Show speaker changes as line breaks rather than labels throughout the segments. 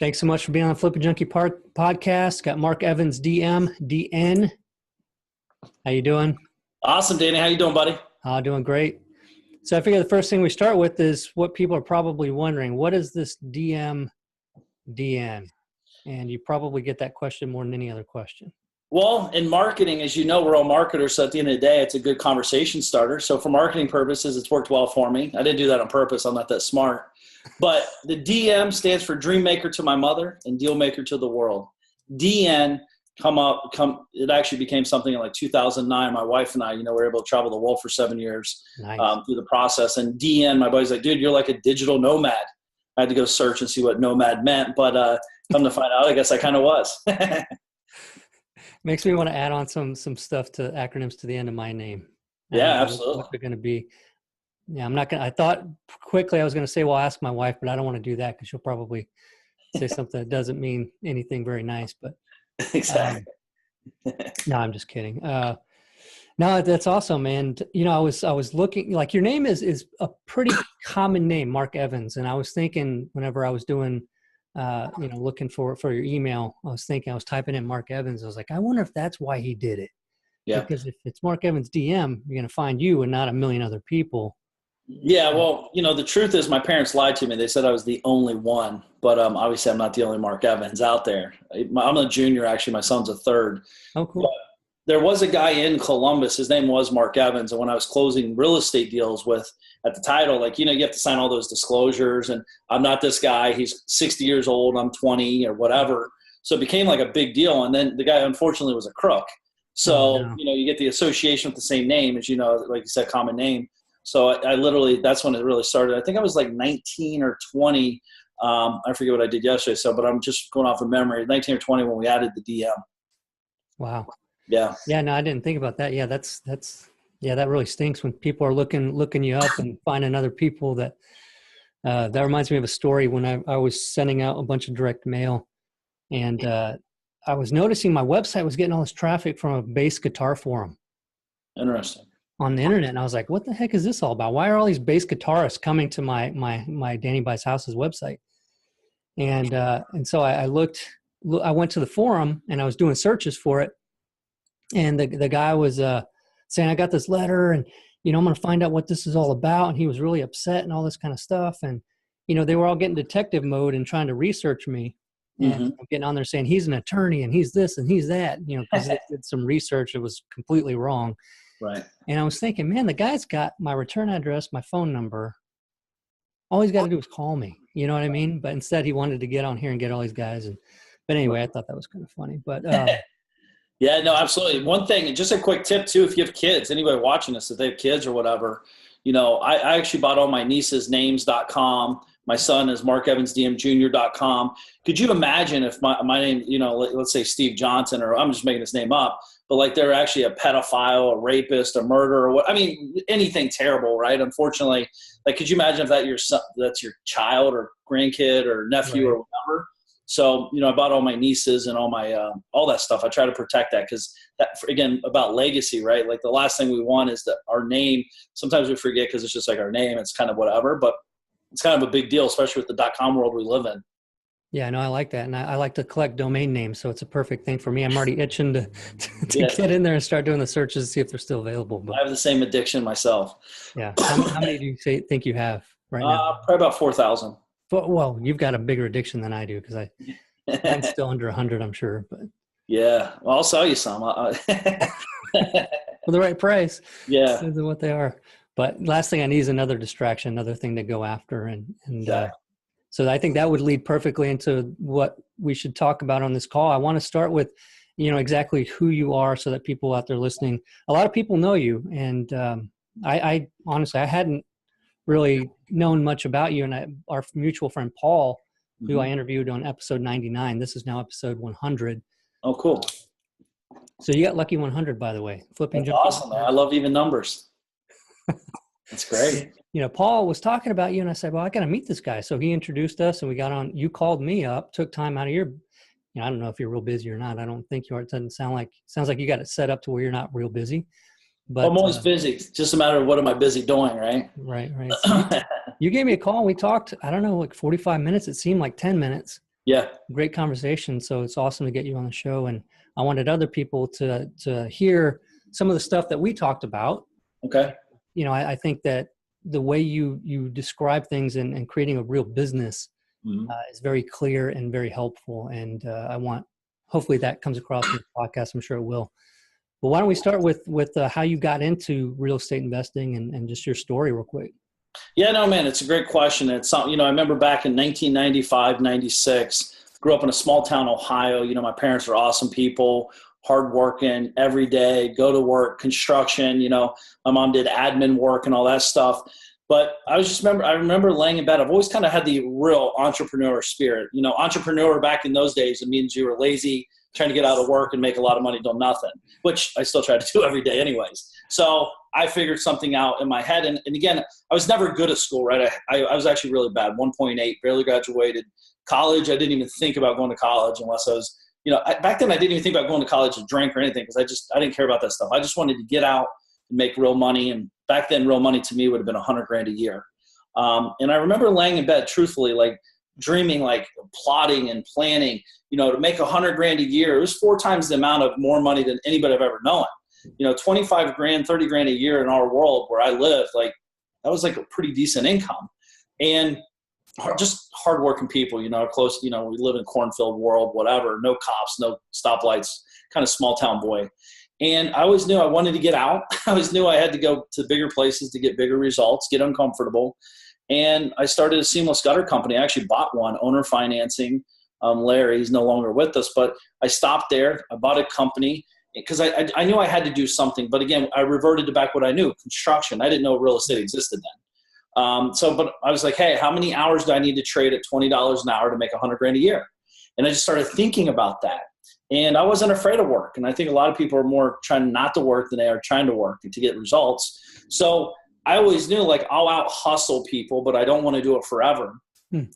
Thanks so much for being on the Flipping Junkie podcast. Got Mark Evans, DN. How you doing?
Awesome, Danny. How you doing, buddy?
Doing great. So I figure the first thing we start with is what people are probably wondering. What is this DN? And you probably get that question more than any other question.
Well, in marketing, as you know, we're all marketers. So at the end of the day, it's a good conversation starter. So for marketing purposes, it's worked well for me. I didn't do that on purpose. I'm not that smart. But the DM stands for Dream Maker to my mother and Deal Maker to the world. DN it actually became something in like 2009. My wife and I, were able to travel the world for 7 years.
Nice.
Through the process. And DN, my buddy's like, dude, you're like a digital nomad. I had to go search and see what nomad meant, but come to find out, I guess I kind of was.
Makes me want to add on some stuff to acronyms to the end of my name.
Yeah, absolutely.
What they're going to be. Yeah, I'm not going to, I thought quickly I was going to say, well, ask my wife, but I don't want to do that because she'll probably say something that doesn't mean anything very nice, but
exactly.
No, I'm just kidding. No, that's awesome. And, I was looking, like, your name is a pretty common name, Mark Evans. And I was thinking whenever I was doing, looking for your email, I was typing in Mark Evans. I was like, I wonder if that's why he did it.
Yeah.
Because if it's Mark Evans DM, you're going to find you and not a million other people.
Yeah. Well, the truth is my parents lied to me. They said I was the only one, but obviously I'm not the only Mark Evans out there. I'm a junior, actually. My son's a third.
Oh, cool.
But there was a guy in Columbus. His name was Mark Evans. And when I was closing real estate deals at the title, like, you have to sign all those disclosures. And I'm not this guy. He's 60 years old. I'm 20 or whatever. So it became like a big deal. And then the guy, unfortunately, was a crook. So, you get the association with the same name as, like you said, common name. So I literally, that's when it really started. I think I was like 19 or 20. I forget what I did yesterday. But I'm just going off of memory, 19 or 20 when we added the DM.
Wow.
Yeah.
Yeah. No, I didn't think about that. Yeah. That really stinks when people are looking you up and finding other people that reminds me of a story when I was sending out a bunch of direct mail, and I was noticing my website was getting all this traffic from a bass guitar forum.
Interesting.
On the internet. And I was like, what the heck is this all about? Why are all these bass guitarists coming to my Danny Buys Houses website? And so I went to the forum and I was doing searches for it. And the guy was saying, I got this letter and, I'm going to find out what this is all about. And he was really upset and all this kind of stuff. And, they were all getting detective mode and trying to research me. And I'm getting on there saying he's an attorney and he's this and he's that, because they did some research that was completely wrong.
Right.
And I was thinking, man, the guy's got my return address, my phone number. All he's got to do is call me. You know what I mean? But instead he wanted to get on here and get all these guys. But anyway, I thought that was kind of funny. But
yeah, no, absolutely. One thing, just a quick tip too, if you have kids, anybody watching this, if they have kids or whatever, I actually bought all my nieces names.com. My son is markevansdmjr.com. Could you imagine if my name, let's say Steve Johnson, or I'm just making this name up, but like they're actually a pedophile, a rapist, a murderer, anything terrible, right? Unfortunately, like, could you imagine if that's your child or grandkid or nephew, right, or whatever? So, I bought all my nieces and all my, all that stuff. I try to protect that because that, again, about legacy, right? Like the last thing we want is that our name, sometimes we forget because it's just like our name, it's kind of whatever, but it's kind of a big deal, especially with the .com world we live in.
Yeah, no, I like that. And I like to collect domain names. So it's a perfect thing for me. I'm already itching to get in there and start doing the searches to see if they're still available. But
I have the same addiction myself.
Yeah. How many do you think you have right now?
Probably about 4,000.
Well, you've got a bigger addiction than I do because I'm still under 100, I'm sure. But
yeah, well, I'll sell you some.
For the right price.
Yeah.
Depends on what they are. But last thing I need is another distraction, another thing to go after. So I think that would lead perfectly into what we should talk about on this call. I want to start with, exactly who you are so that people out there listening, a lot of people know you. And I honestly, I hadn't really known much about you. And our mutual friend, Paul, who I interviewed on episode 99, this is now episode 100.
Oh, cool.
So you got lucky 100, by the way.
That's awesome, man. I love even numbers. That's great.
Paul was talking about you and I said, well, I got to meet this guy. So he introduced us and we got on, you called me up, took time out of your, I don't know if you're real busy or not. I don't think you are. It sounds like you got it set up to where you're not real busy, but
I'm always busy. It's just a matter of what am I busy doing, right?
Right. So you gave me a call and we talked, I don't know, like 45 minutes. It seemed like 10 minutes.
Yeah.
Great conversation. So it's awesome to get you on the show. And I wanted other people to hear some of the stuff that we talked about.
Okay.
You know, I think that the way you describe things and creating a real business is very clear and very helpful. And hopefully that comes across in the podcast. I'm sure it will. But why don't we start with how you got into real estate investing and just your story real quick.
Yeah, no, man, it's a great question. It's something, I remember back in 1995, 96, grew up in a small town, Ohio. My parents are awesome people, hardworking, every day, go to work, construction. My mom did admin work and all that stuff. But I remember laying in bed. I've always kind of had the real entrepreneur spirit. Entrepreneur back in those days, it means you were lazy, trying to get out of work and make a lot of money doing nothing, which I still try to do every day anyways. So I figured something out in my head. And again, I was never good at school, right? I was actually really bad, 1.8, barely graduated. College, I didn't even think about going to college unless I was, back then I didn't even think about going to college to drink or anything because I didn't care about that stuff. I just wanted to get out and make real money. And back then, real money to me would have been $100,000 a year. And I remember laying in bed, truthfully, like dreaming, like plotting and planning, to make $100,000 a year. It was 4 times the amount of more money than anybody I've ever known. $25,000, $30,000 a year in our world where I lived, like that was like a pretty decent income. And just hardworking people, close, we live in a cornfield world, whatever, no cops, no stoplights, kind of small town boy. And I always knew I wanted to get out. I always knew I had to go to bigger places to get bigger results, get uncomfortable. And I started a seamless gutter company. I actually bought one, owner financing. Larry, he's no longer with us, but I stopped there. I bought a company because I knew I had to do something. But again, I reverted to back what I knew, construction. I didn't know real estate existed then. But I was like, hey, how many hours do I need to trade at $20 an hour to make $100,000 a year? And I just started thinking about that. And I wasn't afraid of work. And I think a lot of people are more trying not to work than they are trying to work and to get results. So I always knew, like, I'll out hustle people, but I don't want to do it forever.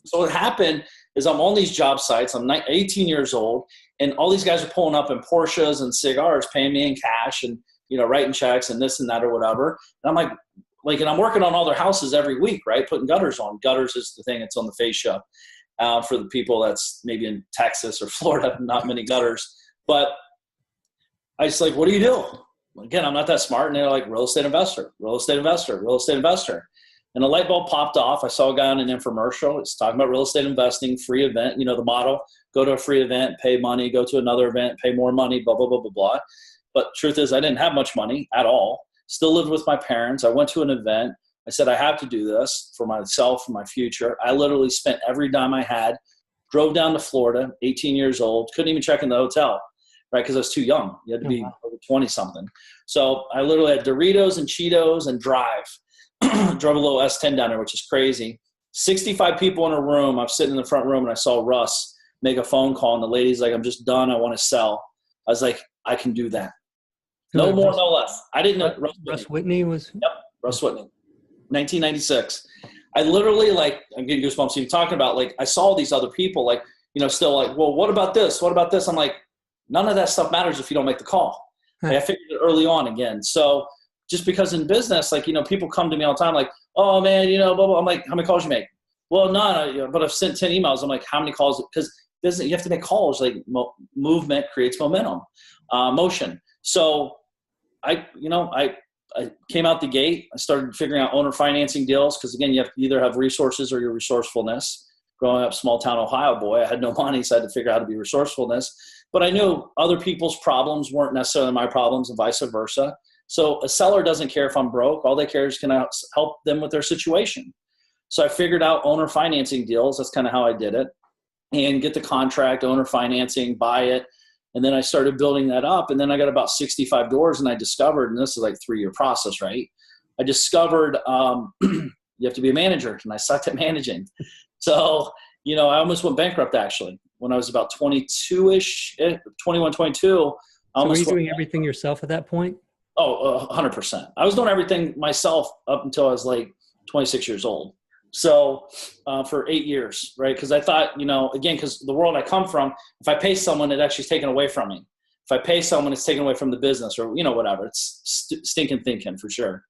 So what happened is I'm on these job sites. I'm 18 years old, and all these guys are pulling up in Porsches and cigars, paying me in cash and, writing checks and this and that or whatever. And I'm like, and I'm working on all their houses every week, right? Putting gutters on. Gutters is the thing that's on the fascia. For the people that's maybe in Texas or Florida, not many gutters. But I was like, what do you do? Again, I'm not that smart. And they're like, real estate investor, real estate investor, real estate investor. And a light bulb popped off. I saw a guy on an infomercial. It's talking about real estate investing, free event. The model, go to a free event, pay money, go to another event, pay more money, blah, blah, blah, blah, blah. But truth is, I didn't have much money at all. Still lived with my parents. I went to an event. I said, I have to do this for myself, for my future. I literally spent every dime I had, drove down to Florida, 18 years old, couldn't even check in the hotel, right? Because I was too young. You had to be over 20-something. So I literally had Doritos and Cheetos and drive. Drove a little S10 down there, which is crazy. 65 people in a room. I'm sitting in the front room, and I saw Russ make a phone call, and the lady's like, I'm just done. I want to sell. I was like, I can do that. No more, no less. I didn't know.
Russ Whitney was?
Yep, Russ Whitney. 1996. I literally, like, I'm getting goosebumps even talking about, like, I saw these other people, like, still like, well, what about this? What about this? I'm like, none of that stuff matters if you don't make the call. Like, I figured it early on again. So just because in business, like, people come to me all the time, like, oh man, blah, blah. I'm like, how many calls you make? Well, none, but I've sent 10 emails. I'm like, how many calls? Because business, you have to make calls. Like, movement creates momentum, motion. So I came out the gate. I started figuring out owner financing deals because, again, you have to either have resources or your resourcefulness. Growing up small town Ohio boy, I had no money, so I had to figure out how to be resourcefulness. But I knew other people's problems weren't necessarily my problems and vice versa. So a seller doesn't care if I'm broke. All they care is can I help them with their situation. So I figured out owner financing deals. That's kind of how I did it. And get the contract, owner financing, buy it. And then I started building that up. And then I got about 65 doors, and I discovered, and this is like a 3-year process, right? I discovered you have to be a manager, and I sucked at managing. So, I almost went bankrupt actually when I was about 22-ish, 21, 22.
So were you doing everything yourself at that point?
Oh, 100%. I was doing everything myself up until I was like 26 years old. So for 8 years, right? Because I thought, again, because the world I come from, if I pay someone, it actually is taken away from me. If I pay someone, it's taken away from the business or, whatever. It's stinking thinking for sure.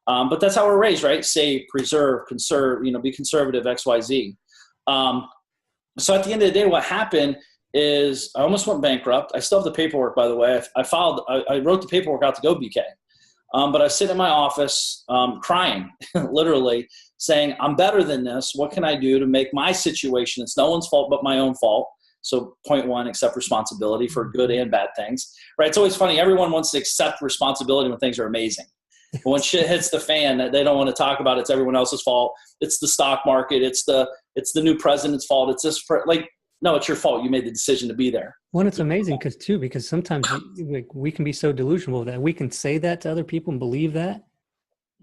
But that's how we're raised, right? Save, preserve, conserve, be conservative, X, Y, Z. So at the end of the day, what happened is I almost went bankrupt. I still have the paperwork, by the way. I wrote the paperwork out to go BK. But I sit in my office crying, literally saying, I'm better than this. What can I do to make my situation? It's no one's fault but my own fault. So point one, accept responsibility for good and bad things, right? It's always funny. Everyone wants to accept responsibility when things are amazing. But when shit hits the fan, they don't want to talk about it's everyone else's fault. It's the stock market. It's the new president's fault. It's this, no, it's your fault. You made the decision to be there.
Well, it's amazing because sometimes we can be so delusional that we can say that to other people and believe that.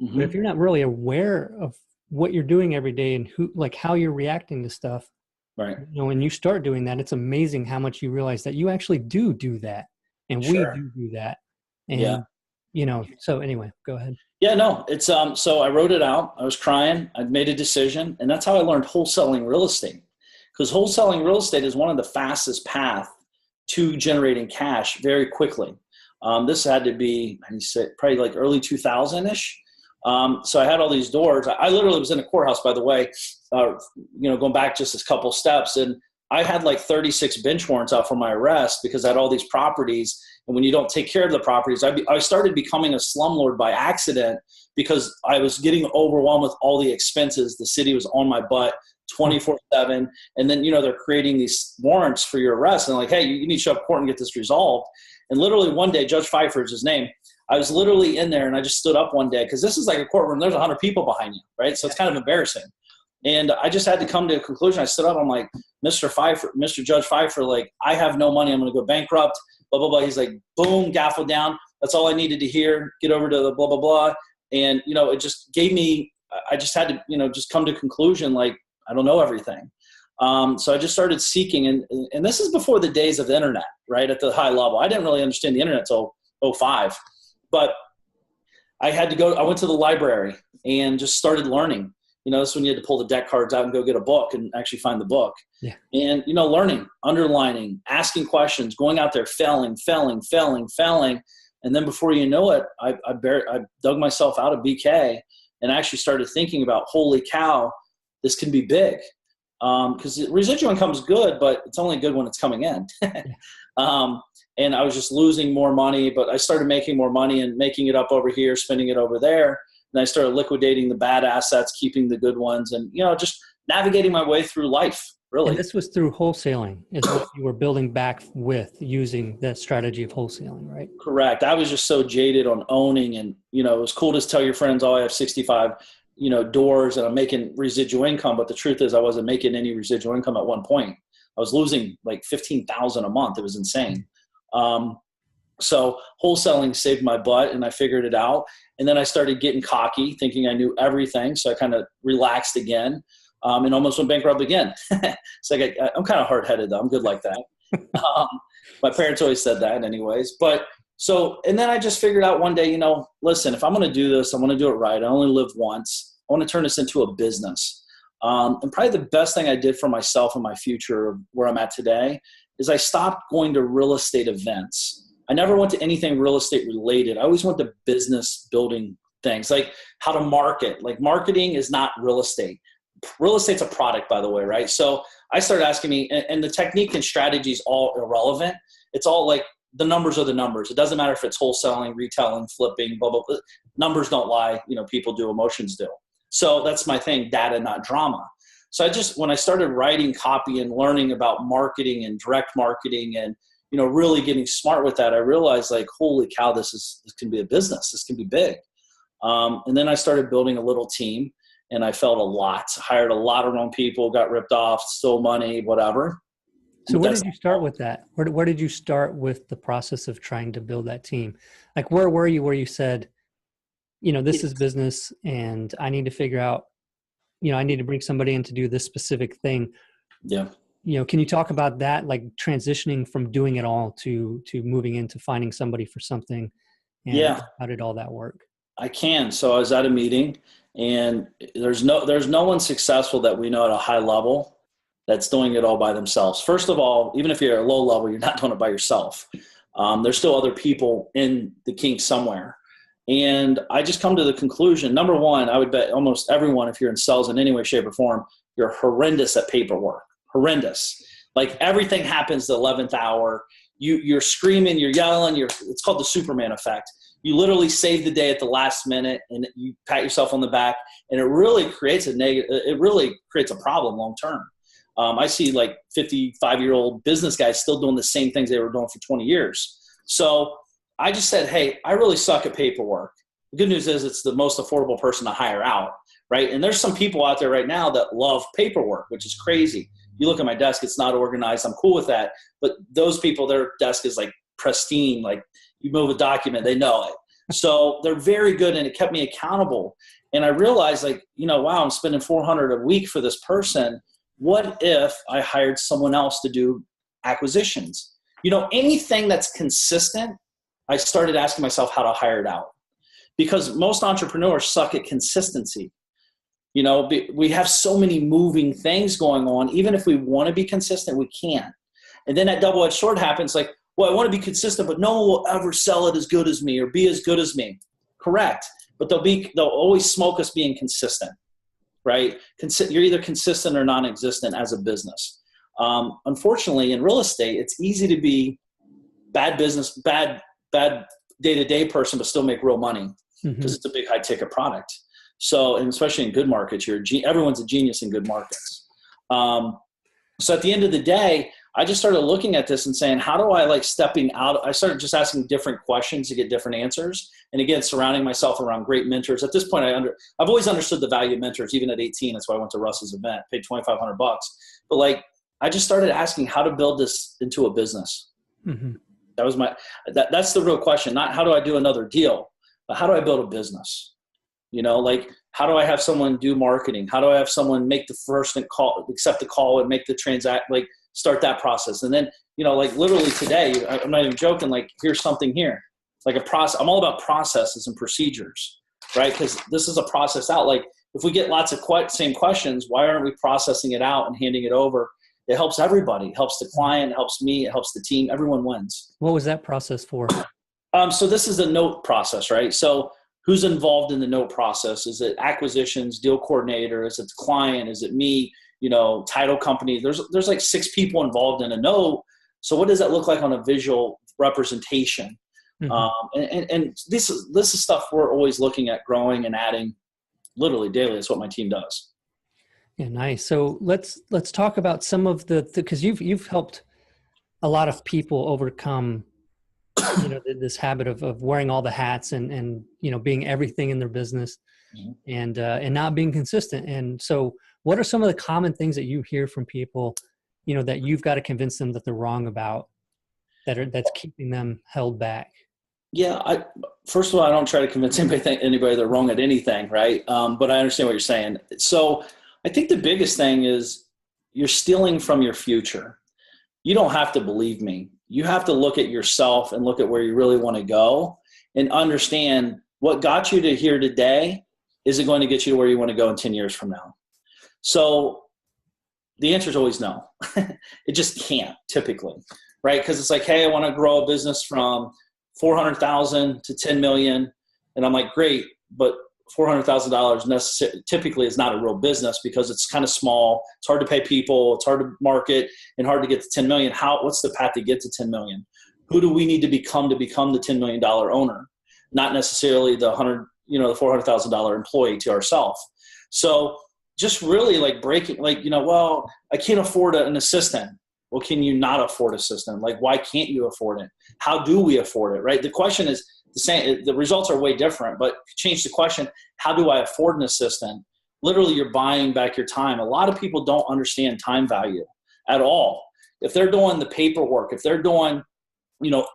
Mm-hmm. But if you're not really aware of what you're doing every day and how you're reacting to stuff,
right?
When you start doing that, it's amazing how much you realize that you actually do that, and
sure.
we do that. And so anyway, go ahead.
Yeah, no, it's so I wrote it out. I was crying. I'd made a decision, and that's how I learned wholesaling real estate. Because wholesaling real estate is one of the fastest path to generating cash very quickly. This had to be, probably like early 2000-ish. So I had all these doors. I literally was in a courthouse, by the way, going back just a couple steps. And I had like 36 bench warrants out for my arrest because I had all these properties. And when you don't take care of the properties, I started becoming a slumlord by accident because I was getting overwhelmed with all the expenses. The city was on my butt 24/7. And then, they're creating these warrants for your arrest. And like, hey, you need to show up court and get this resolved. And literally one day, Judge Pfeiffer is his name. I was literally in there and I just stood up one day because this is like a courtroom. There's 100 people behind you, right? So it's kind of embarrassing. And I just had to come to a conclusion. I stood up. I'm like, Mr. Judge Pfeiffer, like, I have no money. I'm going to go bankrupt, blah, blah, blah. He's like, boom, gavel down. That's all I needed to hear. Get over to the blah, blah, blah. And, it just gave me, I just had to, just come to a conclusion, like, I don't know everything. So I just started seeking. And this is before the days of the internet, right? At the high level. I didn't really understand the internet until 2005. But I went to the library and just started learning. This is when you had to pull the deck cards out and go get a book and actually find the book.
Yeah.
And, learning, underlining, asking questions, going out there, failing. And then before you know it, I dug myself out of BK and actually started thinking about, holy cow, this can be big. Because residual income is good, but it's only good when it's coming in. And I was just losing more money, but I started making more money and making it up over here, spending it over there. And I started liquidating the bad assets, keeping the good ones, and, just navigating my way through life, really.
And this was through wholesaling, is what you were building back with using that strategy of wholesaling, right?
Correct. I was just so jaded on owning, and, it was cool to tell your friends, oh, I have 65 doors and I'm making residual income. But the truth is I wasn't making any residual income at one point. I was losing like $15,000 a month. It was insane. So wholesaling saved my butt and I figured it out. And then I started getting cocky, thinking I knew everything. So I kind of relaxed again, and almost went bankrupt again. So I'm kind of hard-headed though. I'm good like that. My parents always said that anyways, and then I just figured out one day, listen, if I'm going to do this, I'm going to do it right. I only live once. I want to turn this into a business. And probably the best thing I did for myself and my future, where I'm at today, is I stopped going to real estate events. I never went to anything real estate related. I always went to business building things, like how to market. Like, marketing is not real estate. Real estate's a product, by the way, right? So I started asking me, and the technique and strategy is all irrelevant. It's all like, the numbers are the numbers. It doesn't matter if it's wholesaling, retailing, flipping, blah, blah, blah. Numbers don't lie. People do, emotions do. So that's my thing, data, not drama. So when I started writing copy and learning about marketing and direct marketing and, really getting smart with that, I realized, like, holy cow, this can be a business. This can be big. And then I started building a little team, and I felt hired a lot of wrong people, got ripped off, stole money, whatever.
So where did you start with that? Where did you start with the process of trying to build that team? Like, where were you where you said, this is business and I need to figure out, I need to bring somebody in to do this specific thing.
Yeah.
Can you talk about that, like transitioning from doing it all to moving into finding somebody for something? And
yeah.
How did all that work?
I can. So I was at a meeting, and there's no one successful that we know at a high level that's doing it all by themselves. First of all, even if you're at a low level, you're not doing it by yourself. There's still other people in the kink somewhere. And I just come to the conclusion, number one, I would bet almost everyone, if you're in sales in any way, shape, or form, you're horrendous at paperwork. horrendous. Like everything happens the 11th hour. You're screaming, you're yelling, it's called the Superman effect. You literally save the day at the last minute and you pat yourself on the back, and it really creates a problem long term. I see like 55-year-old business guys still doing the same things they were doing for 20 years. So I just said, hey, I really suck at paperwork. The good news is it's the most affordable person to hire out, right? And there's some people out there right now that love paperwork, which is crazy. You look at my desk, it's not organized. I'm cool with that. But those people, their desk is like pristine. Like you move a document, they know it. So they're very good, and it kept me accountable. And I realized like, wow, I'm spending $400 a week for this person. What if I hired someone else to do acquisitions? Anything that's consistent, I started asking myself how to hire it out, because most entrepreneurs suck at consistency. We have so many moving things going on. Even if we want to be consistent, we can't. And then that double-edged sword happens like, well, I want to be consistent, but no one will ever sell it as good as me or be as good as me. Correct. But they'll always smoke us being consistent, right? You're either consistent or non-existent as a business. Unfortunately, in real estate, it's easy to be bad day-to-day person, but still make real money because it's a big high-ticket product. So, and especially in good markets, everyone's a genius in good markets. So at the end of the day, I just started looking at this and saying, how do I stepping out? I started just asking different questions to get different answers. And again, surrounding myself around great mentors. At this point, I've always understood the value of mentors, even at 18. That's why I went to Russ's event, paid $2,500. But I just started asking how to build this into a business. That was that's the real question. Not how do I do another deal, but how do I build a business? How do I have someone do marketing? How do I have someone make the first call, accept the call, and make the start that process? And then, literally today, I'm not even joking, here's something here, like a process. I'm all about processes and procedures, right? Because this is a process out. If we get lots of same questions, why aren't we processing it out and handing it over? It helps everybody. It helps the client, it helps me, it helps the team. Everyone wins.
What was that process for?
So this is a note process, right? So who's involved in the note process? Is it acquisitions, deal coordinator? Is it the client? Is it me? Title company? There's like 6 people involved in a note. So what does that look like on a visual representation? And this is stuff we're always looking at growing and adding literally daily. That's what my team does.
Yeah, nice. So let's talk about some of because you've helped a lot of people overcome this habit of wearing all the hats and being everything in their business and not being consistent. And so what are some of the common things that you hear from people, that you've got to convince them that they're wrong about, that's keeping them held back?
Yeah. First of all, I don't try to convince anybody they're wrong at anything. Right. But I understand what you're saying. So I think the biggest thing is you're stealing from your future. You don't have to believe me. You have to look at yourself and look at where you really want to go and understand what got you to here today. Is it going to get you to where you want to go in 10 years from now? So the answer is always no. It just can't typically, right? Because it's like, hey, I want to grow a business from 400,000 to 10 million. And I'm like, great, but $400,000 typically is not a real business because it's kind of small. It's hard to pay people. It's hard to market and hard to get to 10 million. What's the path to get to 10 million? Who do we need to become the $10 million owner? Not necessarily the $400,000 employee to ourselves. So just really breaking, well, I can't afford an assistant. Well, can you not afford an assistant? Why can't you afford it? How do we afford it? Right. The question is the same. The results are way different, but change the question. How do I afford an assistant? Literally, you're buying back your time. A lot of people don't understand time value at all. If they're doing the paperwork, if they're doing,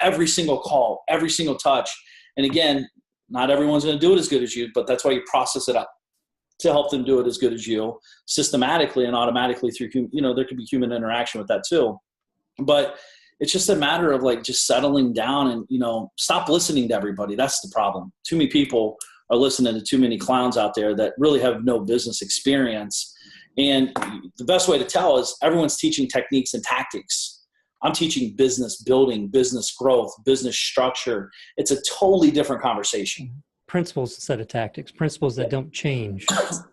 every single call, every single touch. And again, not everyone's going to do it as good as you, but that's why you process it up to help them do it as good as you systematically and automatically through, there could be human interaction with that too. But it's just a matter of just settling down and, stop listening to everybody. That's the problem. Too many people are listening to too many clowns out there that really have no business experience. And the best way to tell is everyone's teaching techniques and tactics. I'm teaching business building, business growth, business structure. It's a totally different conversation.
Principles instead of tactics, principles that don't change.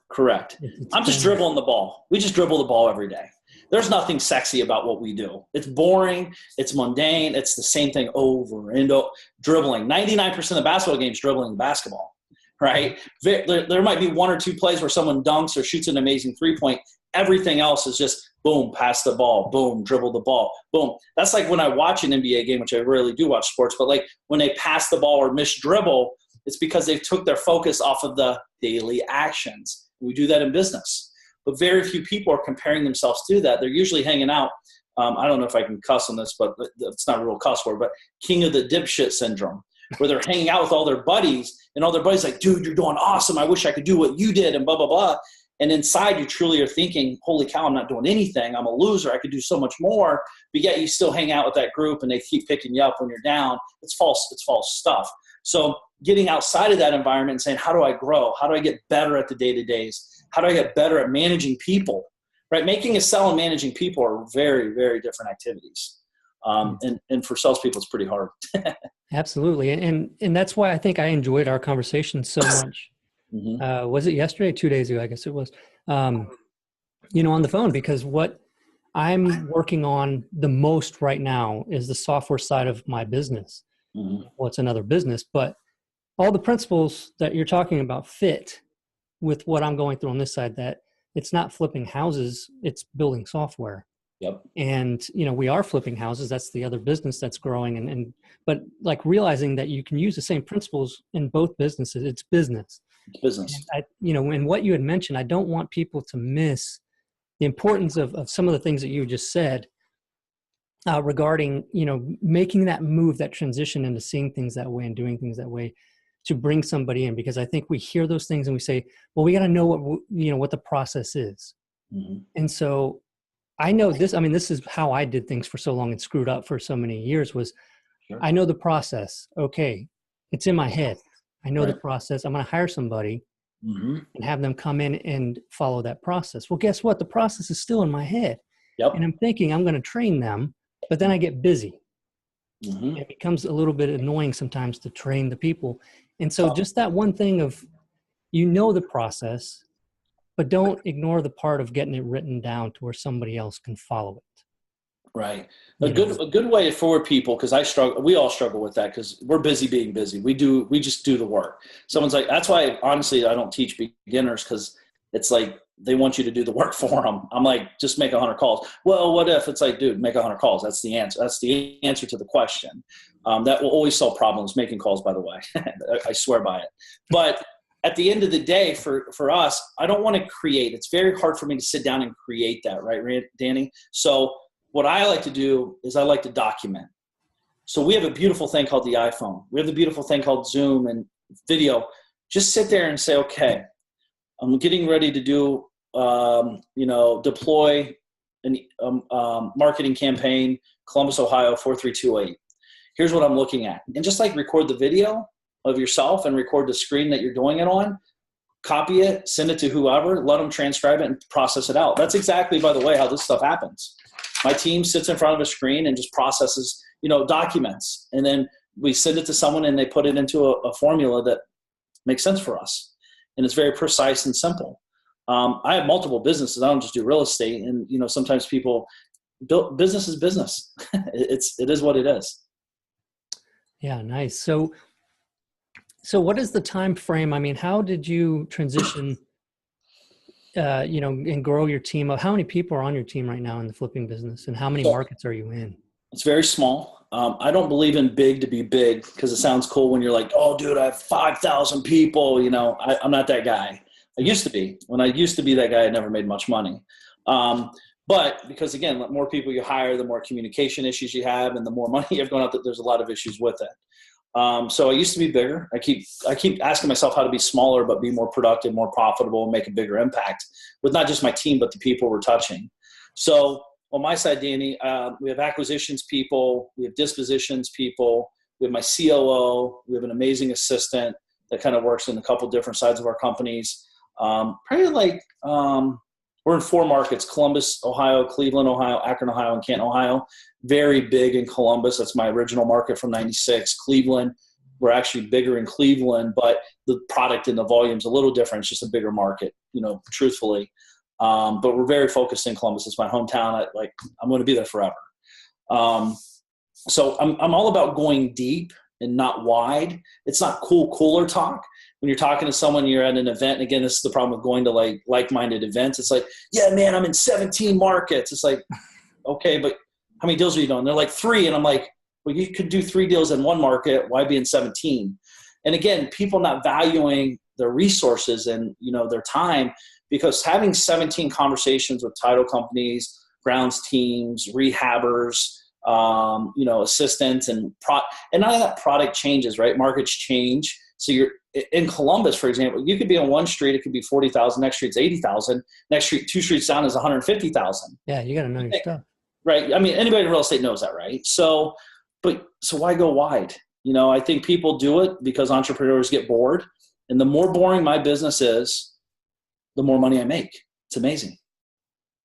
Correct. I'm just dribbling the ball. We just dribble the ball every day. There's nothing sexy about what we do. It's boring. It's mundane. It's the same thing over and over. Dribbling. 99% of the basketball games dribbling the basketball, right? There might be one or two plays where someone dunks or shoots an amazing three-point. Everything else is just boom, pass the ball, boom, dribble the ball, boom. That's like when I watch an NBA game, which I rarely do watch sports, but like when they pass the ball or miss dribble, it's because they've took their focus off of the daily actions. We do that in business. But very few people are comparing themselves to that. They're usually hanging out. I don't know if I can cuss on this, but it's not a real cuss word, but king of the dipshit syndrome, where they're hanging out with all their buddies and all their buddies like, dude, you're doing awesome. I wish I could do what you did and blah, blah, blah. And inside you truly are thinking, holy cow, I'm not doing anything. I'm a loser. I could do so much more. But yet you still hang out with that group and they keep picking you up when you're down. It's false stuff. So getting outside of that environment and saying, how do I grow? How do I get better at the day-to-days? How do I get better at managing people, right? Making a sell and managing people are very, very different activities. And for salespeople, it's pretty hard.
Absolutely. And that's why I think I enjoyed our conversation so much. Mm-hmm. Was it yesterday? 2 days ago, I guess it was, on the phone, because what I'm working on the most right now is the software side of my business. Mm-hmm. Well, it's another business, but all the principles that you're talking about fit with what I'm going through on this side, that it's not flipping houses, it's building software.
Yep.
And, we are flipping houses. That's the other business that's growing. But like realizing that you can use the same principles in both businesses. It's business.
It's business.
And what you had mentioned, I don't want people to miss the importance of some of the things that you just said regarding, making that move, that transition into seeing things that way and doing things that way, to bring somebody in. Because I think we hear those things and we say, well, we got to know what the process is. Mm-hmm. And so I know this, this is how I did things for so long and screwed up for so many years was, sure. I know the process. Okay. It's in my head. I know the process. I'm going to hire somebody and have them come in and follow that process. Well, guess what? The process is still in my head.
Yep.
And I'm thinking I'm going to train them, but then I get busy. Mm-hmm. It becomes a little bit annoying sometimes to train the people. And so just that one thing of, the process, but don't ignore the part of getting it written down to where somebody else can follow it.
Right. A good way for people, because we all struggle with that because we're busy being busy. We just do the work. Someone's like, that's why, honestly, I don't teach beginners, because it's like they want you to do the work for them. I'm like, just make 100 calls. Well, what if? It's like, dude, make 100 calls. That's the answer. That's the answer to the question. That will always solve problems, making calls, by the way. I swear by it. But at the end of the day, for us, I don't want to create. It's very hard for me to sit down and create that, right, Danny? So what I like to do is I like to document. So we have a beautiful thing called the iPhone. We have the beautiful thing called Zoom and video. Just sit there and say, okay, I'm getting ready to do, deploy a marketing campaign, Columbus, Ohio, 43228. Here's what I'm looking at. And just like record the video of yourself and record the screen that you're doing it on, copy it, send it to whoever, let them transcribe it and process it out. That's exactly, by the way, how this stuff happens. My team sits in front of a screen and just processes, documents. And then we send it to someone and they put it into a formula that makes sense for us. And it's very precise and simple. I have multiple businesses. I don't just do real estate. And, sometimes people build business is business. It is what it is.
Yeah. Nice. So what is the time frame? How did you transition, and grow your team? How many people are on your team right now in the flipping business, and how many markets are you in?
It's very small. I don't believe in big to be big, because it sounds cool when you're like, oh, dude, I have 5,000 people. I'm not that guy. I used to be. When I used to be that guy, I never made much money. But because, again, the more people you hire, the more communication issues you have, and the more money you have going out, there's a lot of issues with it. So I used to be bigger. I keep asking myself how to be smaller, but be more productive, more profitable, and make a bigger impact with not just my team, but the people we're touching. So on my side, Danny, we have acquisitions people, we have dispositions people, we have my COO, we have an amazing assistant that kind of works in a couple different sides of our companies. We're in 4 markets: Columbus, Ohio, Cleveland, Ohio, Akron, Ohio, and Canton, Ohio. Very big in Columbus. That's my original market from 96. Cleveland, we're actually bigger in Cleveland, but the product and the volume's a little different. It's just a bigger market, truthfully. But we're very focused in Columbus. It's my hometown. I'm going to be there forever. So I'm all about going deep and not wide. It's not cooler talk. When you're talking to someone, you're at an event. And again, this is the problem with going to like-minded events. It's like, yeah, man, I'm in 17 markets. It's like, okay, but how many deals are you doing? They're like 3. And I'm like, well, you could do 3 deals in one market. Why be in 17? And again, people not valuing their resources and, their time, because having 17 conversations with title companies, grounds teams, rehabbers, assistants and none of that product changes, right? Markets change. So you're in Columbus, for example, you could be on one street. It could be 40,000. Next street's 80,000. Next street, 2 streets down is 150,000.
Yeah. You got to know your stuff.
Right. I mean, anybody in real estate knows that, right? So why go wide? I think people do it because entrepreneurs get bored. And the more boring my business is, the more money I make. It's amazing.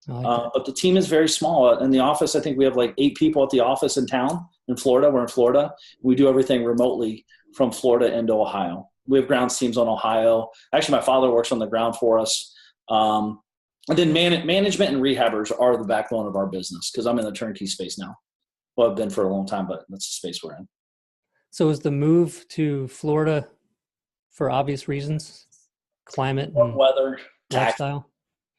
But the team is very small. In the office, I think we have 8 people at the office in town in Florida. We're in Florida. We do everything remotely from Florida into Ohio. We have grounds teams on Ohio. Actually, my father works on the ground for us. And then management and rehabbers are the backbone of our business because I'm in the turnkey space now. Well, I've been for a long time, but that's the space we're in.
So is the move to Florida for obvious reasons? Climate and
weather,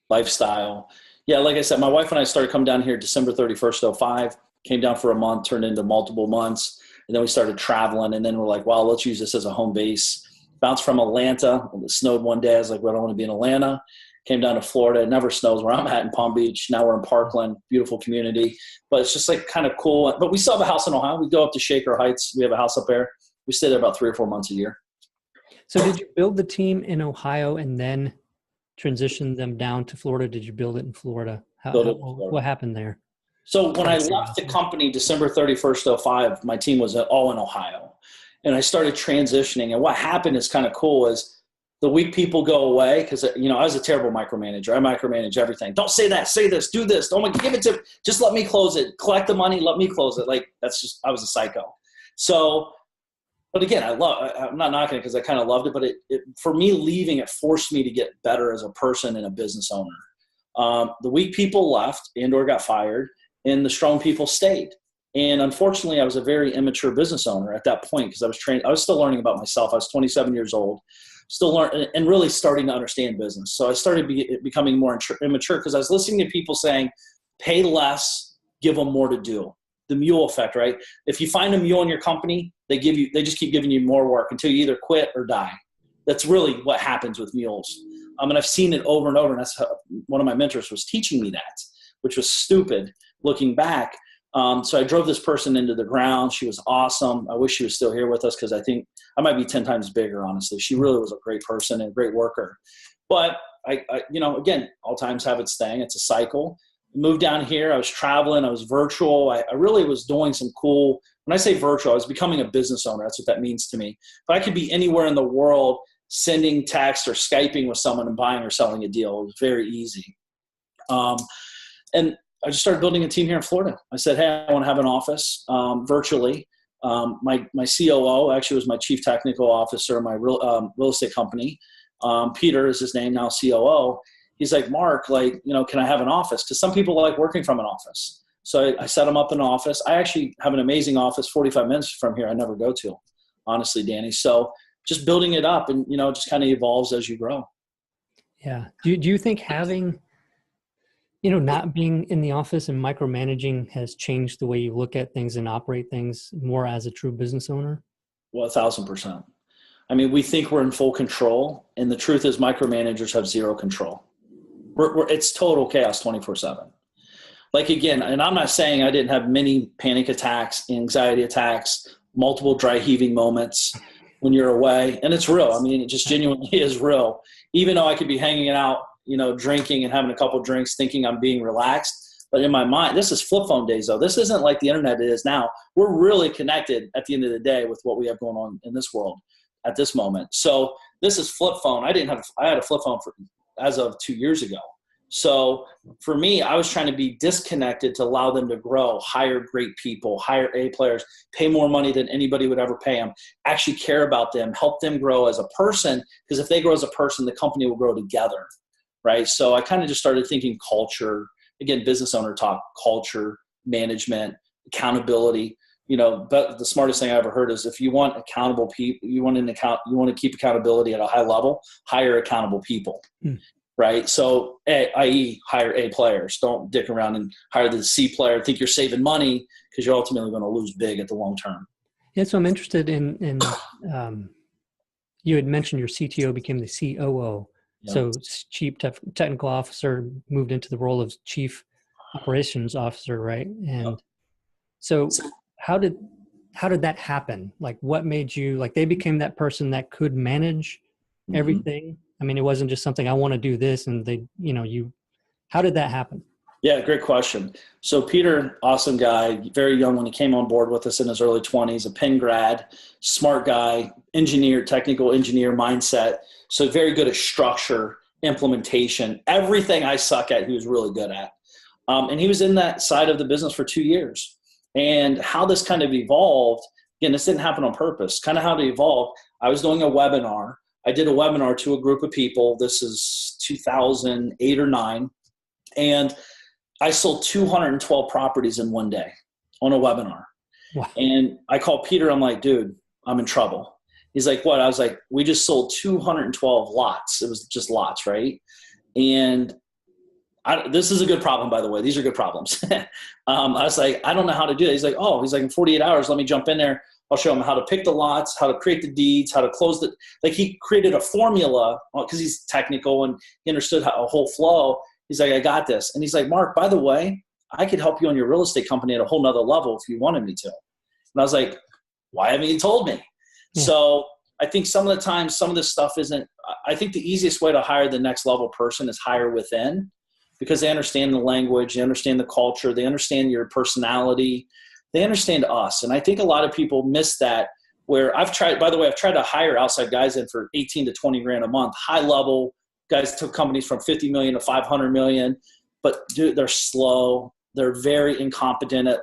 lifestyle. Yeah, like I said, my wife and I started coming down here December 31st, 05, came down for a month, turned into multiple months, and then we started traveling, and then we're like, wow, let's use this as a home base. Bounced from Atlanta. It snowed one day. I was like, well, I don't want to be in Atlanta. Came down to Florida. It never snows where I'm at in Palm Beach. Now we're in Parkland, beautiful community. But it's just kind of cool. But we still have a house in Ohio. We go up to Shaker Heights. We have a house up there. We stay there about 3 or 4 months a year.
So did you build the team in Ohio and then transition them down to Florida? Did you build it in Florida? What happened there?
So when I left the company December 31st, 05, my team was all in Ohio. And I started transitioning. And what happened is kind of cool is the week people go away, because, I was a terrible micromanager. I micromanage everything. Don't say that. Say this. Do this. Don't give it to – just let me close it. Collect the money. Let me close it. I was a psycho. So – but again, I'm not knocking it because I kind of loved it, but it for me, leaving, it forced me to get better as a person and a business owner. The weak people left and/or got fired, and the strong people stayed. And unfortunately, I was a very immature business owner at that point because I was still learning about myself. I was 27 years old, still learning and really starting to understand business. So I started becoming more immature because I was listening to people saying, pay less, give them more to do. The mule effect, right? If you find a mule in your company, they just keep giving you more work until you either quit or die. That's really what happens with mules. And I've seen it over and over. And that's how one of my mentors was teaching me that, which was stupid looking back. So I drove this person into the ground. She was awesome. I wish she was still here with us because I think I might be 10 times bigger, honestly. She really was a great person and a great worker. But I again, all times have its thing. It's a cycle. Moved down here. I was traveling. I was virtual. I really was doing some cool. When I say virtual, I was becoming a business owner. That's what that means to me. But I could be anywhere in the world sending text or Skyping with someone and buying or selling a deal. It was very easy. And I just started building a team here in Florida. I said, hey, I want to have an office virtually. My COO actually was my chief technical officer of my real estate company. Peter is his name now, COO. He's like, Mark, can I have an office? Because some people like working from an office. So I set him up an office. I actually have an amazing office 45 minutes from here I never go to, honestly, Danny. So just building it up and, it just kind of evolves as you grow.
Yeah. Do you think having, not being in the office and micromanaging has changed the way you look at things and operate things more as a true business owner? Well,
1,000%. I mean, we think we're in full control. And the truth is micromanagers have zero control. It's total chaos 24/7. Again, and I'm not saying I didn't have many panic attacks, anxiety attacks, multiple dry heaving moments when you're away. And it's real. I mean, it just genuinely is real. Even though I could be hanging out, drinking and having a couple of drinks thinking I'm being relaxed. But in my mind, this is flip phone days though. This isn't like the internet is now. We're really connected at the end of the day with what we have going on in this world at this moment. So this is flip phone. I had a flip phone as of 2 years ago. So for me, I was trying to be disconnected to allow them to grow, hire great people, hire A players, pay more money than anybody would ever pay them, actually care about them, help them grow as a person. Because if they grow as a person, the company will grow together. right? So I kind of just started thinking culture, again, business owner talk, culture, management, accountability. But the smartest thing I ever heard is if you want accountable people, you want to keep accountability at a high level, hire accountable people. Right. So i.e. hire A players. Don't dick around and hire the C player. Think you're saving money because you're ultimately going to lose big at the long term.
Yeah. So I'm interested in you had mentioned your CTO became the COO. Yeah. So chief technical officer moved into the role of chief operations officer. Right. And so how did that happen? Like what made you, like they became that person that could manage everything? I mean, it wasn't just something I want to do this and how did that happen?
Yeah, great question. So Peter, awesome guy, very young when he came on board with us in his early 20s, a Penn grad, smart guy, engineer, technical engineer mindset. So very good at structure, implementation, everything I suck at, he was really good at. And he was in that side of the business for 2 years. And how this kind of evolved, again, this didn't happen on purpose, kind of how it evolved. I was doing a webinar. I did a webinar to a group of people. This is 2008 or 9. And I sold 212 properties in one day on a webinar. Wow. And I called Peter. I'm like, dude, I'm in trouble. He's like, what? I was like, we just sold 212 lots. It was just lots, right? And this is a good problem, by the way. These are good problems. I was like, I don't know how to do it. He's like, in 48 hours, let me jump in there. I'll show him how to pick the lots, how to create the deeds, how to close the, like he created a formula because he's technical and he understood a whole flow. He's like, I got this. And he's like, Mark, by the way, I could help you on your real estate company at a whole nother level if you wanted me to. And I was like, why haven't you told me? Yeah. So I think some of the time, some of this stuff isn't, I think the easiest way to hire the next level person is hire within because they understand the language, they understand the culture, they understand your personality, they understand us. And I think a lot of people miss that where I've tried to hire outside guys in for 18 to 20 grand a month, high level guys took companies from 50 million to 500 million, but dude, they're slow. They're very incompetent at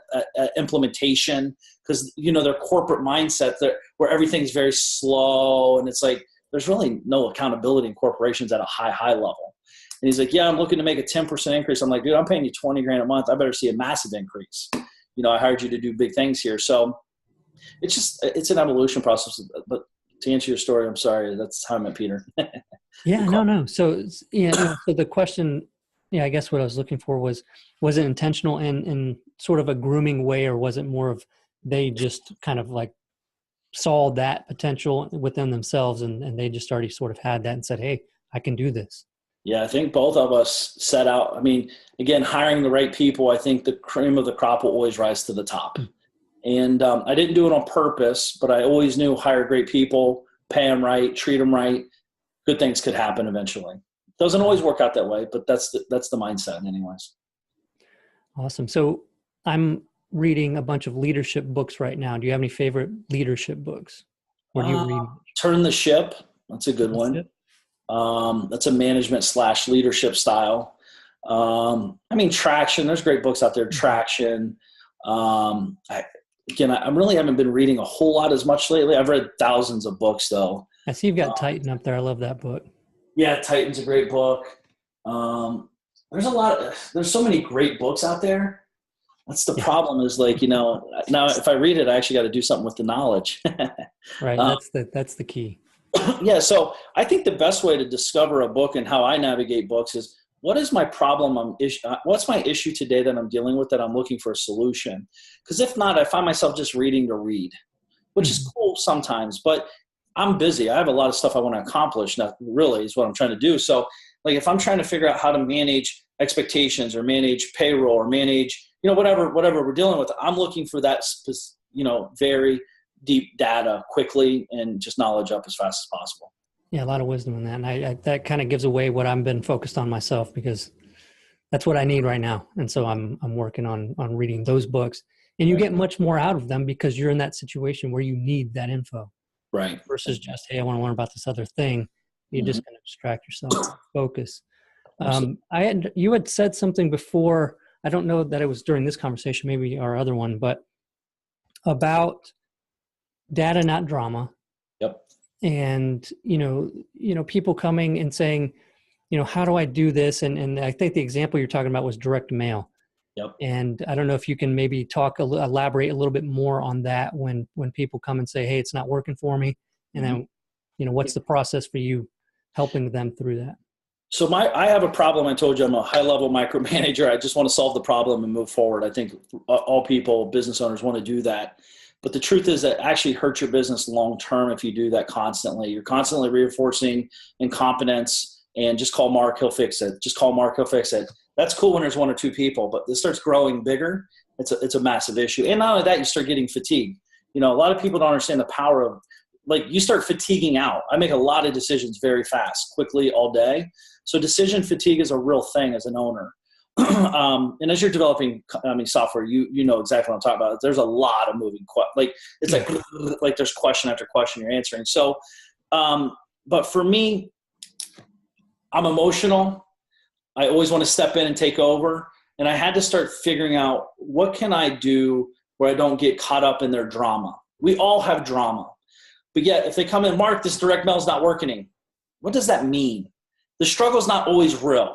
implementation because, their corporate mindset where everything's very slow. And it's like, there's really no accountability in corporations at a high level. And he's like, yeah, I'm looking to make a 10% increase. I'm like, dude, I'm paying you 20 grand a month. I better see a massive increase. I hired you to do big things here. So it's an evolution process, but to answer your story, I'm sorry. That's how I met Peter.
Yeah, no. So, so the question, I guess what I was looking for was it intentional in sort of a grooming way, or was it more of they just kind of like saw that potential within themselves and they just already sort of had that and said, hey, I can do this?
Yeah, I think both of us set out. I mean, again, hiring the right people, I think the cream of the crop will always rise to the top. And I didn't do it on purpose, but I always knew hire great people, pay them right, treat them right. Good things could happen eventually. Doesn't always work out that way, but that's the mindset anyways.
Awesome. So I'm reading a bunch of leadership books right now. Do you have any favorite leadership books? Or do you read?
Turn the Ship. That's a good one. That's a management / leadership style. Traction. There's great books out there. Traction. I really haven't been reading a whole lot as much lately. I've read thousands of books though.
I see you've got Titan up there. I love that book. Yeah,
Titan's a great book. There's so many great books out there. That's the problem is now if I read it, I actually got to do something with the knowledge.
Right. That's the key.
Yeah. So I think the best way to discover a book and how I navigate books is what is my problem? What's my issue today that I'm dealing with that I'm looking for a solution? Because if not, I find myself just reading to read, which is cool sometimes, but I'm busy. I have a lot of stuff I want to accomplish. That really is what I'm trying to do. So if I'm trying to figure out how to manage expectations or manage payroll or manage, whatever we're dealing with, I'm looking for that, very deep data quickly and just knowledge up as fast as possible.
Yeah, a lot of wisdom in that. And I that kind of gives away what I've been focused on myself because that's what I need right now. And so I'm working on reading those books. And you get much more out of them because you're in that situation where you need that info.
Right.
Versus just, hey, I want to learn about this other thing. You're just going to distract yourself, focus. You had said something before. I don't know that it was during this conversation, maybe our other one, but about data, not drama.
Yep.
And, people coming and saying, how do I do this? And I think the example you're talking about was direct mail.
Yep.
And I don't know if you can maybe elaborate a little bit more on that when people come and say, hey, it's not working for me. And then, what's the process for you helping them through that?
So I have a problem. I told you I'm a high-level micromanager. I just want to solve the problem and move forward. I think all people, business owners, want to do that. But the truth is that actually hurts your business long-term if you do that constantly. You're constantly reinforcing incompetence and just call Mark, he'll fix it. Just call Mark, he'll fix it. That's cool when there's one or two people, but this starts growing bigger. It's a massive issue. And not only that, you start getting fatigued. A lot of people don't understand the power of, you start fatiguing out. I make a lot of decisions very fast, quickly, all day. So decision fatigue is a real thing as an owner. And as you're developing, software, you know exactly what I'm talking about. There's a lot of moving, it's like there's question after question you're answering. So, but for me, I'm emotional. I always want to step in and take over. And I had to start figuring out, what can I do where I don't get caught up in their drama? We all have drama. But yet, if they come in, Mark, this direct mail is not working. What does that mean? The struggle is not always real.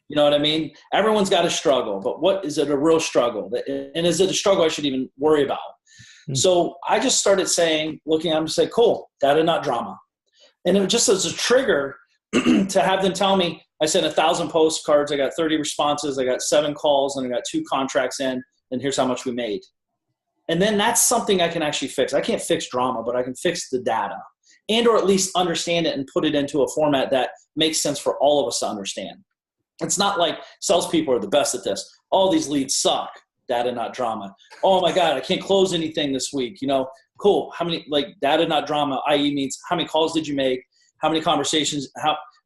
You know what I mean? Everyone's got a struggle, but what is it a real struggle? And is it a struggle I should even worry about? Mm-hmm. So I just started I'm just like, cool, data, not drama. And it just as a trigger to have them tell me, I sent 1,000 postcards, I got 30 responses, I got 7 calls, and I got 2 contracts in, and here's how much we made. And then that's something I can actually fix. I can't fix drama, but I can fix the data, and or at least understand it and put it into a format that makes sense for all of us to understand. It's not like salespeople are the best at this. All these leads suck. Data, not drama. Oh my God, I can't close anything this week. Cool. How many, data, not drama, i.e. means how many calls did you make? How many conversations?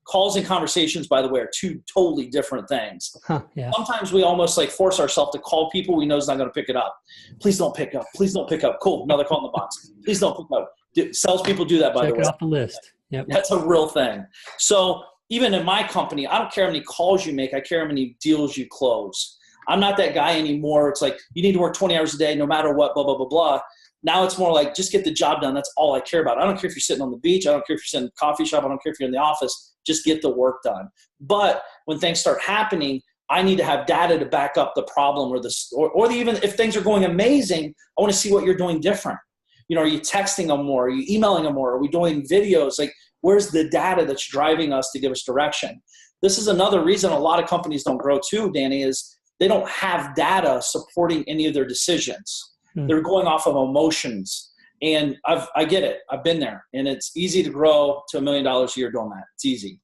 Calls and conversations, by the way, are 2 totally different things. Yeah. Sometimes we almost force ourselves to call people we know is not going to pick it up. Please don't pick up. Please don't pick up. Cool. Another call in the box. Please don't pick up. Salespeople do that, by the way.
Check it off the list. Yep.
That's a real thing. So even in my company, I don't care how many calls you make. I care how many deals you close. I'm not that guy anymore. It's like, you need to work 20 hours a day, no matter what, blah, blah, blah, blah. Now it's more like, just get the job done. That's all I care about. I don't care if you're sitting on the beach. I don't care if you're sitting in a coffee shop. I don't care if you're in the office. Just get the work done. But when things start happening, I need to have data to back up the problem or even if things are going amazing, I want to see what you're doing different. Are you texting them more? Are you emailing them more? Are we doing videos? Where's the data that's driving us to give us direction? This is another reason a lot of companies don't grow too, Danny, is they don't have data supporting any of their decisions. They're going off of emotions. And I get it. I've been there. And it's easy to grow to $1 million a year doing that. It's easy.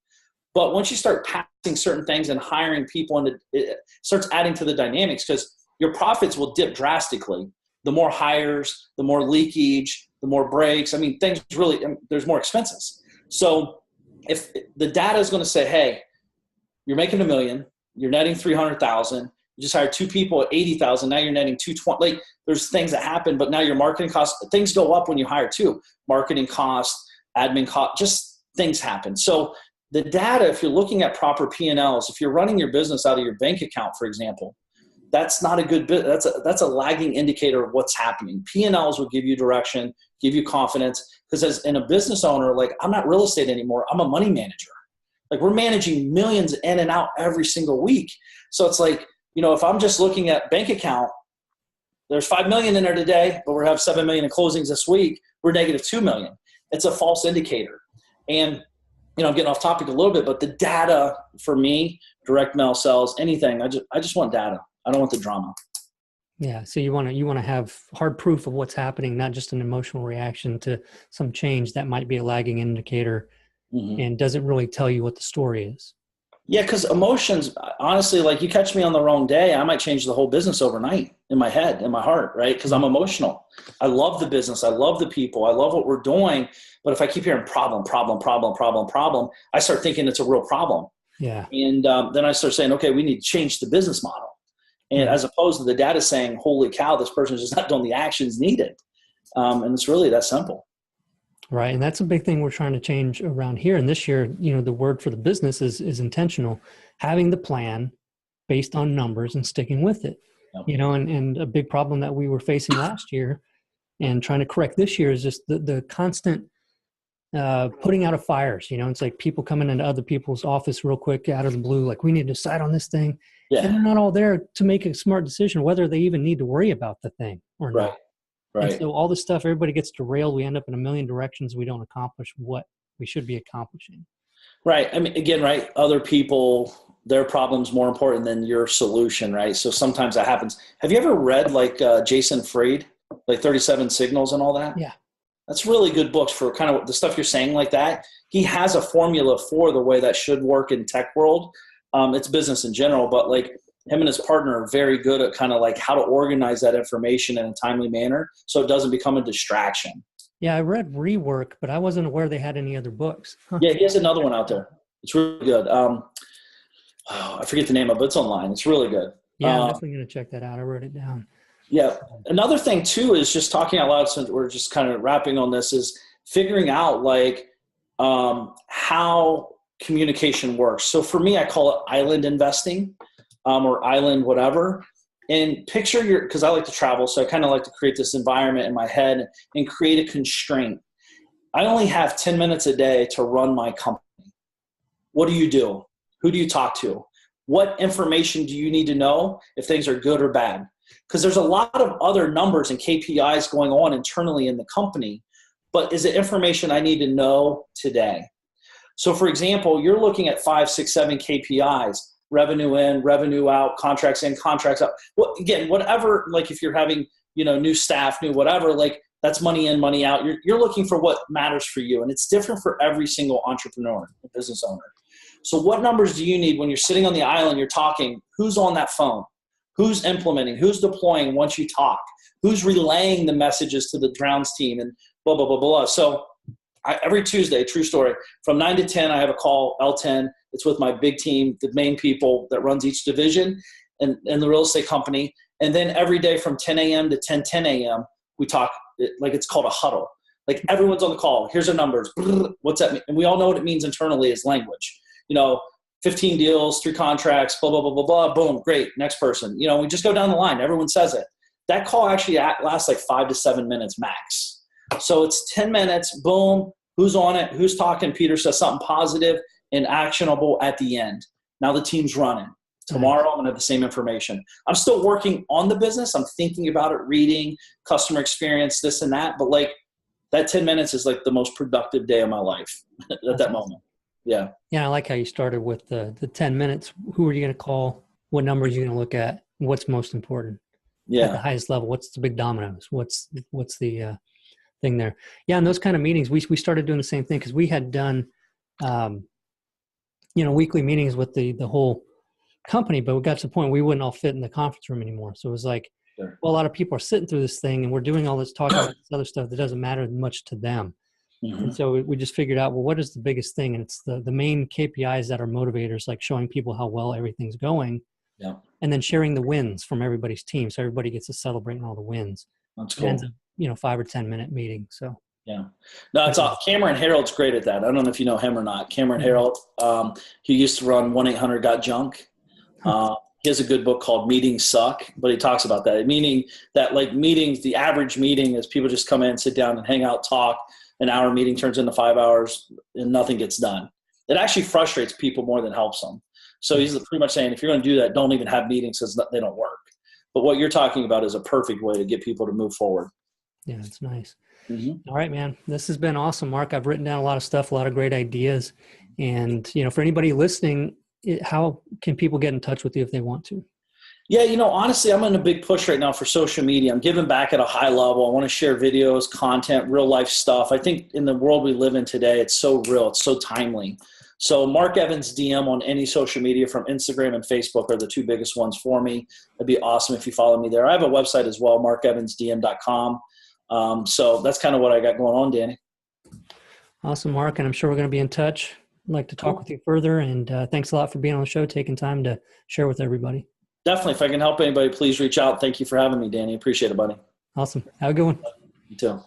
But once you start passing certain things and hiring people, and it starts adding to the dynamics, because your profits will dip drastically. The more hires, the more leakage, the more breaks. Things really, there's more expenses. So if the data is going to say, hey, you're making $1 million, you're netting 300,000, you just hired 2 people at 80,000, now you're netting 220. There's things that happen, but now your marketing costs, things go up when you hire too. Marketing costs, admin costs, just things happen. So the data, if you're looking at proper P&Ls, if you're running your business out of your bank account, for example, that's not a good bit. That's a lagging indicator of what's happening. P&Ls will give you direction, give you confidence. Because as in a business owner, I'm not real estate anymore. I'm a money manager. We're managing millions in and out every single week. So it's if I'm just looking at bank account, there's 5 million in there today, but we have 7 million in closings this week. We're negative 2 million. It's a false indicator. And I'm getting off topic a little bit, but the data for me, direct mail sales, anything, I just want data. I don't want the drama.
Yeah. So you want to have hard proof of what's happening, not just an emotional reaction to some change that might be a lagging indicator and doesn't really tell you what the story is.
Yeah. Cause emotions, honestly, you catch me on the wrong day, I might change the whole business overnight in my head, in my heart, right? Cause I'm emotional. I love the business. I love the people. I love what we're doing. But if I keep hearing problem, I start thinking it's a real problem. Yeah. And then I start saying, okay, we need to change the business model. And as opposed to the data saying, holy cow, this person's just not doing the actions needed. And it's really that simple.
Right. And that's a big thing we're trying to change around here. And this year, the word for the business is intentional, having the plan based on numbers and sticking with it. Yep. And a big problem that we were facing last year and trying to correct this year is just the constant putting out of fires. It's like people coming into other people's office real quick out of the blue, like, we need to decide on this thing.
Yeah.
And they're not all there to make a smart decision, whether they even need to worry about the thing or not.
Right.
And so all this stuff, everybody gets derailed. We end up in a million directions. We don't accomplish what we should be accomplishing.
Right. I mean, again, right. Other people, their problem's more important than your solution. Right. So sometimes that happens. Have you ever read like Jason Fried, like 37 Signals and all that?
Yeah.
That's really good books for kind of the stuff you're saying like that. He has a formula for the way that should work in tech world. It's business in general, but like him and his partner are very good at kind of like how to organize that information in a timely manner so it doesn't become a distraction.
Yeah, I read Rework, but I wasn't aware they had any other books. Huh.
Yeah, he has another one out there. It's really good. I forget the name of it, but it's online. It's really good.
Yeah, I'm definitely going to check that out. I wrote it down.
Yeah. Another thing too is just talking out loud, since we're just kind of wrapping on this, is figuring out like how communication works. So for me, I call it island investing or island whatever. And picture because I like to travel, so I kind of like to create this environment in my head and create a constraint. I only have 10 minutes a day to run my company. What do you do? Who do you talk to? What information do you need to know if things are good or bad? Because there's a lot of other numbers and KPIs going on internally in the company, but is it information I need to know today? So for example, you're looking at 5, 6, 7 KPIs, revenue in, revenue out, contracts in, contracts out. Well, again, whatever, like if you're having, new staff, new whatever, like that's money in, money out. You're looking for what matters for you. And it's different for every single entrepreneur and business owner. So what numbers do you need when you're sitting on the island, you're talking, who's on that phone? Who's implementing? Who's deploying once you talk? Who's relaying the messages to the grounds team and blah, blah, blah, blah. So every Tuesday, true story, from 9 to 10, I have a call, L10. It's with my big team, the main people that runs each division and the real estate company. And then every day from 10 a.m. to 10 a.m., we talk, like it's called a huddle. Like everyone's on the call. Here's our numbers. What's that mean? And we all know what it means internally as language. 15 deals, 3 contracts, blah, blah, blah, blah, blah, boom, great, next person. We just go down the line. Everyone says it. That call actually lasts like 5 to 7 minutes max. So it's 10 minutes, boom, who's on it, who's talking. Peter says something positive and actionable at the end. Now the team's running. Tomorrow I'm going to have the same information. I'm still working on the business. I'm thinking about it, reading, customer experience, this and that. But like that 10 minutes is like the most productive day of my life at that moment. Yeah.
Yeah. I like how you started with the 10 minutes. Who are you going to call? What numbers are you going to look at? What's most important?
Yeah.
At the highest level, what's the big dominoes? What's the thing there? Yeah. And those kind of meetings, we started doing the same thing because we had done, weekly meetings with the whole company, but we got to the point we wouldn't all fit in the conference room anymore. So it was like,
sure.
Well, a lot of people are sitting through this thing and we're doing all this talking about this other stuff that doesn't matter much to them. Mm-hmm. And so we just figured out, well, what is the biggest thing? And it's the main KPIs that are motivators, like showing people how well everything's going.
Yeah.
And then sharing the wins from everybody's team. So everybody gets to celebrate all the wins.
That's cool.
And it's a 5 or 10 minute meeting. So
yeah. No, it's off. Cameron Harold's great at that. I don't know if you know him or not. Cameron Harold, he used to run 1-800-GOT-JUNK. He has a good book called Meetings Suck, but he talks about that. Meaning that like meetings, the average meeting is people just come in, sit down and hang out, talk. An hour meeting turns into 5 hours and nothing gets done. It actually frustrates people more than helps them. So he's pretty much saying, if you're going to do that, don't even have meetings because they don't work. But what you're talking about is a perfect way to get people to move forward.
Yeah, it's nice.
Mm-hmm.
All right, man. This has been awesome, Mark. I've written down a lot of stuff, a lot of great ideas. And, for anybody listening, how can people get in touch with you if they want to?
Yeah, honestly, I'm in a big push right now for social media. I'm giving back at a high level. I want to share videos, content, real life stuff. I think in the world we live in today, it's so real. It's so timely. So Mark Evans DM on any social media from Instagram and Facebook are the 2 biggest ones for me. It'd be awesome if you follow me there. I have a website as well, markevansdm.com. So that's kind of what I got going on, Danny.
Awesome, Mark. And I'm sure we're going to be in touch. I'd like to talk with you further. And thanks a lot for being on the show, taking time to share with everybody.
Definitely. If I can help anybody, please reach out. Thank you for having me, Danny. Appreciate it, buddy.
Awesome. Have a good one.
You too.